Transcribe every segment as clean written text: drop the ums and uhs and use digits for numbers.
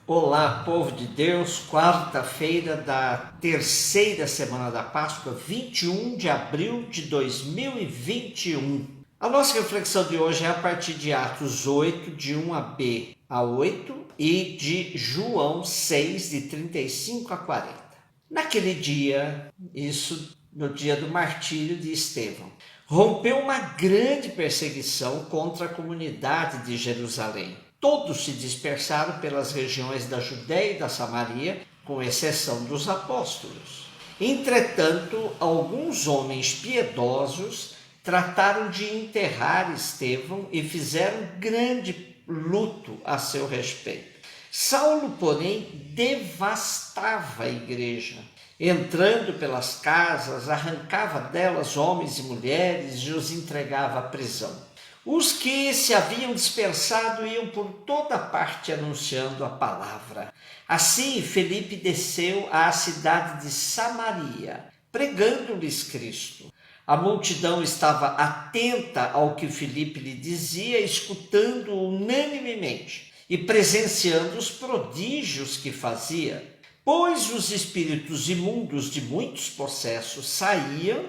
Olá, povo de Deus, quarta-feira da terceira semana da Páscoa, 21 de abril de 2021. A nossa reflexão de hoje é a partir de Atos 8, de 1b a 8 e de João 6, de 35 a 40. Naquele dia, isso no dia do martírio de Estevão, rompeu uma grande perseguição contra a comunidade de Jerusalém. Todos se dispersaram pelas regiões da Judéia e da Samaria, com exceção dos apóstolos. Entretanto, alguns homens piedosos trataram de enterrar Estevão e fizeram grande luto a seu respeito. Saulo, porém, devastava a igreja. Entrando pelas casas, arrancava delas homens e mulheres e os entregava à prisão. Os que se haviam dispersado iam por toda parte anunciando a palavra. Assim, Felipe desceu à cidade de Samaria, pregando-lhes Cristo. A multidão estava atenta ao que Felipe lhe dizia, escutando unanimemente e presenciando os prodígios que fazia. Pois os espíritos imundos de muitos possessos saíam,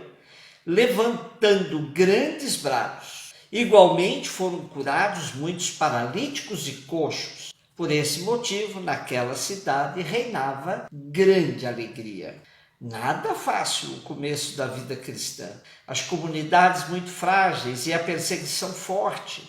levantando grandes brados. Igualmente foram curados muitos paralíticos e coxos. Por esse motivo, naquela cidade reinava grande alegria. Nada fácil o começo da vida cristã. As comunidades muito frágeis e a perseguição forte.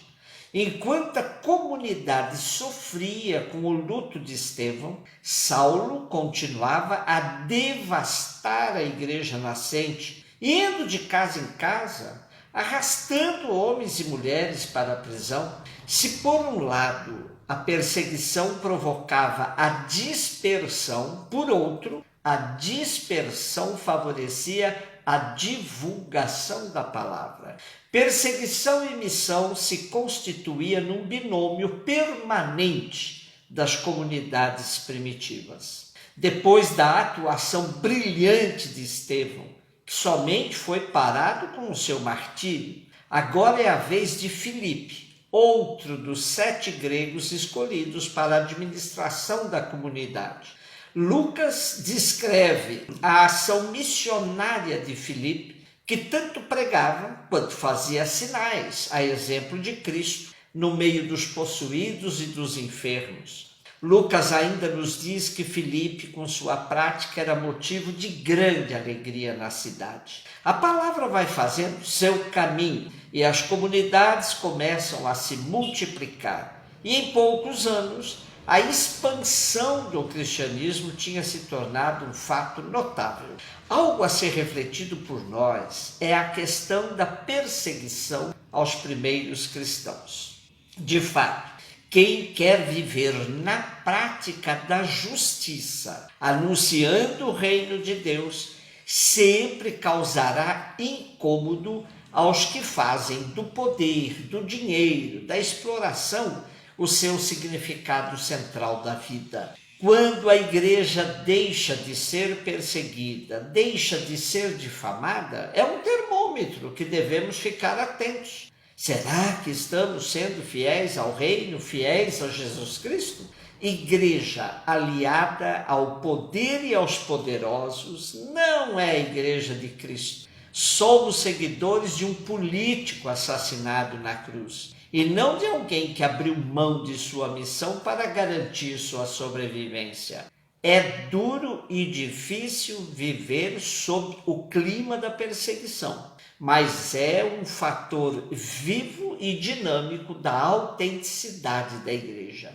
Enquanto a comunidade sofria com o luto de Estevão, Saulo continuava a devastar a igreja nascente, indo de casa em casa, arrastando homens e mulheres para a prisão. Se por um lado a perseguição provocava a dispersão, por outro, a dispersão favorecia a divulgação da palavra. Perseguição e missão se constituía num binômio permanente das comunidades primitivas. Depois da atuação brilhante de Estevão, que somente foi parado com o seu martírio, agora é a vez de Filipe, outro dos 7 gregos escolhidos para a administração da comunidade. Lucas descreve a ação missionária de Filipe, que tanto pregava quanto fazia sinais, a exemplo de Cristo, no meio dos possuídos e dos enfermos. Lucas ainda nos diz que Filipe, com sua prática, era motivo de grande alegria na cidade. A palavra vai fazendo seu caminho e as comunidades começam a se multiplicar. E em poucos anos, a expansão do cristianismo tinha se tornado um fato notável. Algo a ser refletido por nós é a questão da perseguição aos primeiros cristãos. De fato, quem quer viver na prática da justiça, anunciando o reino de Deus, sempre causará incômodo aos que fazem do poder, do dinheiro, da exploração o seu significado central da vida. Quando a igreja deixa de ser perseguida, deixa de ser difamada, é um termômetro que devemos ficar atentos. Será que estamos sendo fiéis ao reino, fiéis a Jesus Cristo? Igreja aliada ao poder e aos poderosos não é a igreja de Cristo. Somos seguidores de um político assassinado na cruz e não de alguém que abriu mão de sua missão para garantir sua sobrevivência. É duro e difícil viver sob o clima da perseguição, mas é um fator vivo e dinâmico da autenticidade da igreja.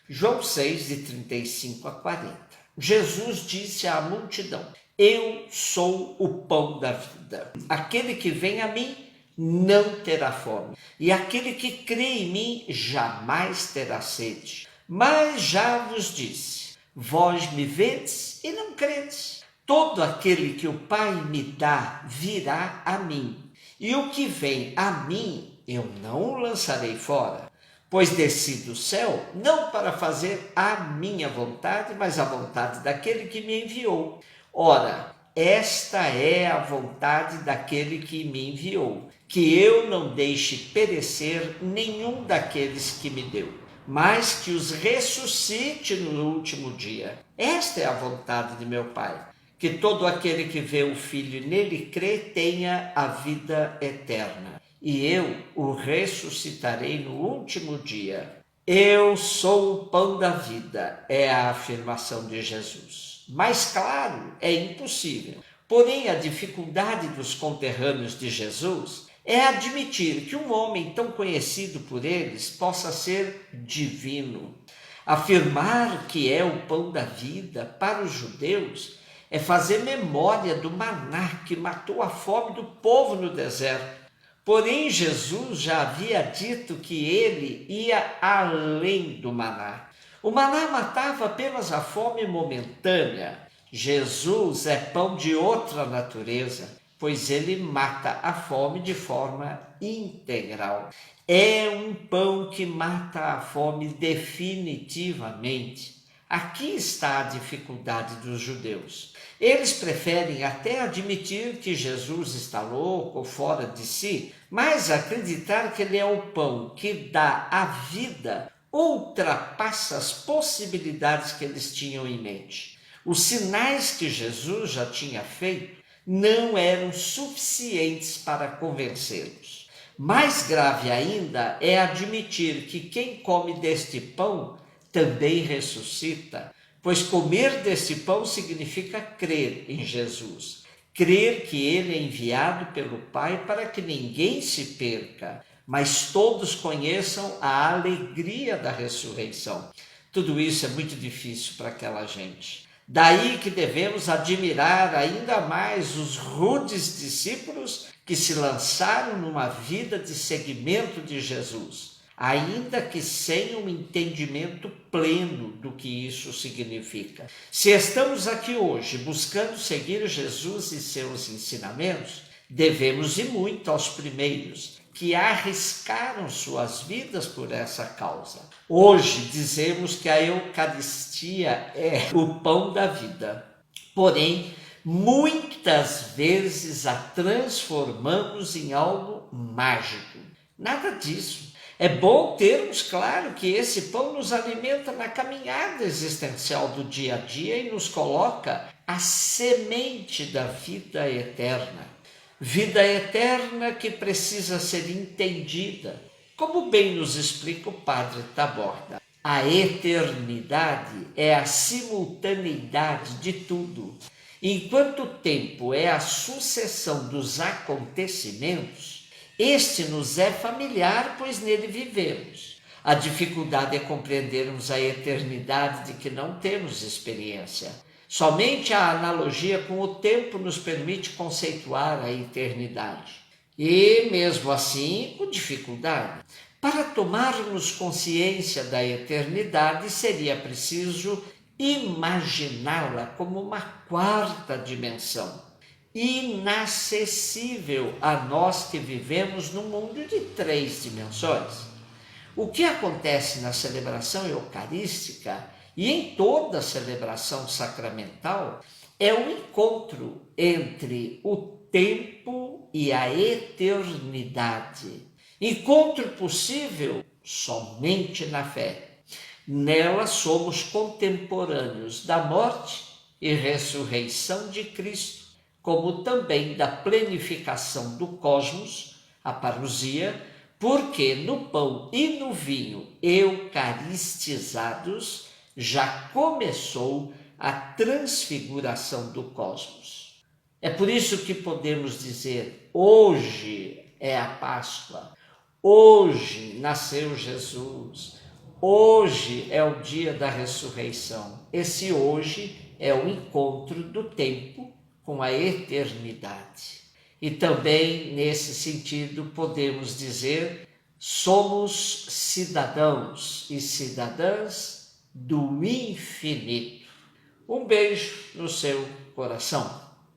João 6, de 35 a 40. Jesus disse à multidão: eu sou o pão da vida. Aquele que vem a mim não terá fome, e aquele que crê em mim jamais terá sede. Mas já vos disse: vós me vedes e não credes. Todo aquele que o Pai me dá virá a mim, e o que vem a mim eu não o lançarei fora, pois desci do céu não para fazer a minha vontade, mas a vontade daquele que me enviou. Ora, esta é a vontade daquele que me enviou, que eu não deixe perecer nenhum daqueles que me deu, mas que os ressuscite no último dia. Esta é a vontade de meu Pai, que todo aquele que vê o Filho e nele crê tenha a vida eterna, e eu o ressuscitarei no último dia. Eu sou o pão da vida, é a afirmação de Jesus. Mais claro, é impossível. Porém, a dificuldade dos conterrâneos de Jesus é admitir que um homem tão conhecido por eles possa ser divino. Afirmar que é o pão da vida para os judeus é fazer memória do maná que matou a fome do povo no deserto. Porém, Jesus já havia dito que ele ia além do maná. O maná matava apenas a fome momentânea. Jesus é pão de outra natureza, pois ele mata a fome de forma integral. É um pão que mata a fome definitivamente. Aqui está a dificuldade dos judeus. Eles preferem até admitir que Jesus está louco ou fora de si, mas acreditar que ele é o pão que dá a vida ultrapassa as possibilidades que eles tinham em mente. Os sinais que Jesus já tinha feito não eram suficientes para convencê-los. Mais grave ainda é admitir que quem come deste pão também ressuscita, pois comer desse pão significa crer em Jesus, crer que ele é enviado pelo Pai para que ninguém se perca, mas todos conheçam a alegria da ressurreição. Tudo isso é muito difícil para aquela gente. Daí que devemos admirar ainda mais os rudes discípulos que se lançaram numa vida de seguimento de Jesus, ainda que sem um entendimento pleno do que isso significa. Se estamos aqui hoje buscando seguir Jesus e seus ensinamentos, devemos ir muito aos primeiros, que arriscaram suas vidas por essa causa. Hoje dizemos que a Eucaristia é o pão da vida, porém, muitas vezes a transformamos em algo mágico. Nada disso. É bom termos claro que esse pão nos alimenta na caminhada existencial do dia a dia e nos coloca a semente da vida eterna. Vida eterna que precisa ser entendida, como bem nos explica o Padre Taborda. A eternidade é a simultaneidade de tudo. Enquanto o tempo é a sucessão dos acontecimentos, este nos é familiar, pois nele vivemos. A dificuldade é compreendermos a eternidade de que não temos experiência. Somente a analogia com o tempo nos permite conceituar a eternidade. E, mesmo assim, com dificuldade. Para tomarmos consciência da eternidade, seria preciso imaginá-la como uma quarta dimensão, inacessível a nós que vivemos num mundo de 3 dimensões. O que acontece na celebração eucarística e em toda celebração sacramental é um encontro entre o tempo e a eternidade. Encontro possível somente na fé. Nela somos contemporâneos da morte e ressurreição de Cristo, como também da plenificação do cosmos, a parousia, porque no pão e no vinho eucaristizados já começou a transfiguração do cosmos. É por isso que podemos dizer: hoje é a Páscoa, hoje nasceu Jesus, hoje é o dia da ressurreição. Esse hoje é o encontro do tempo com a eternidade. E também, nesse sentido, podemos dizer: somos cidadãos e cidadãs do infinito. Um beijo no seu coração.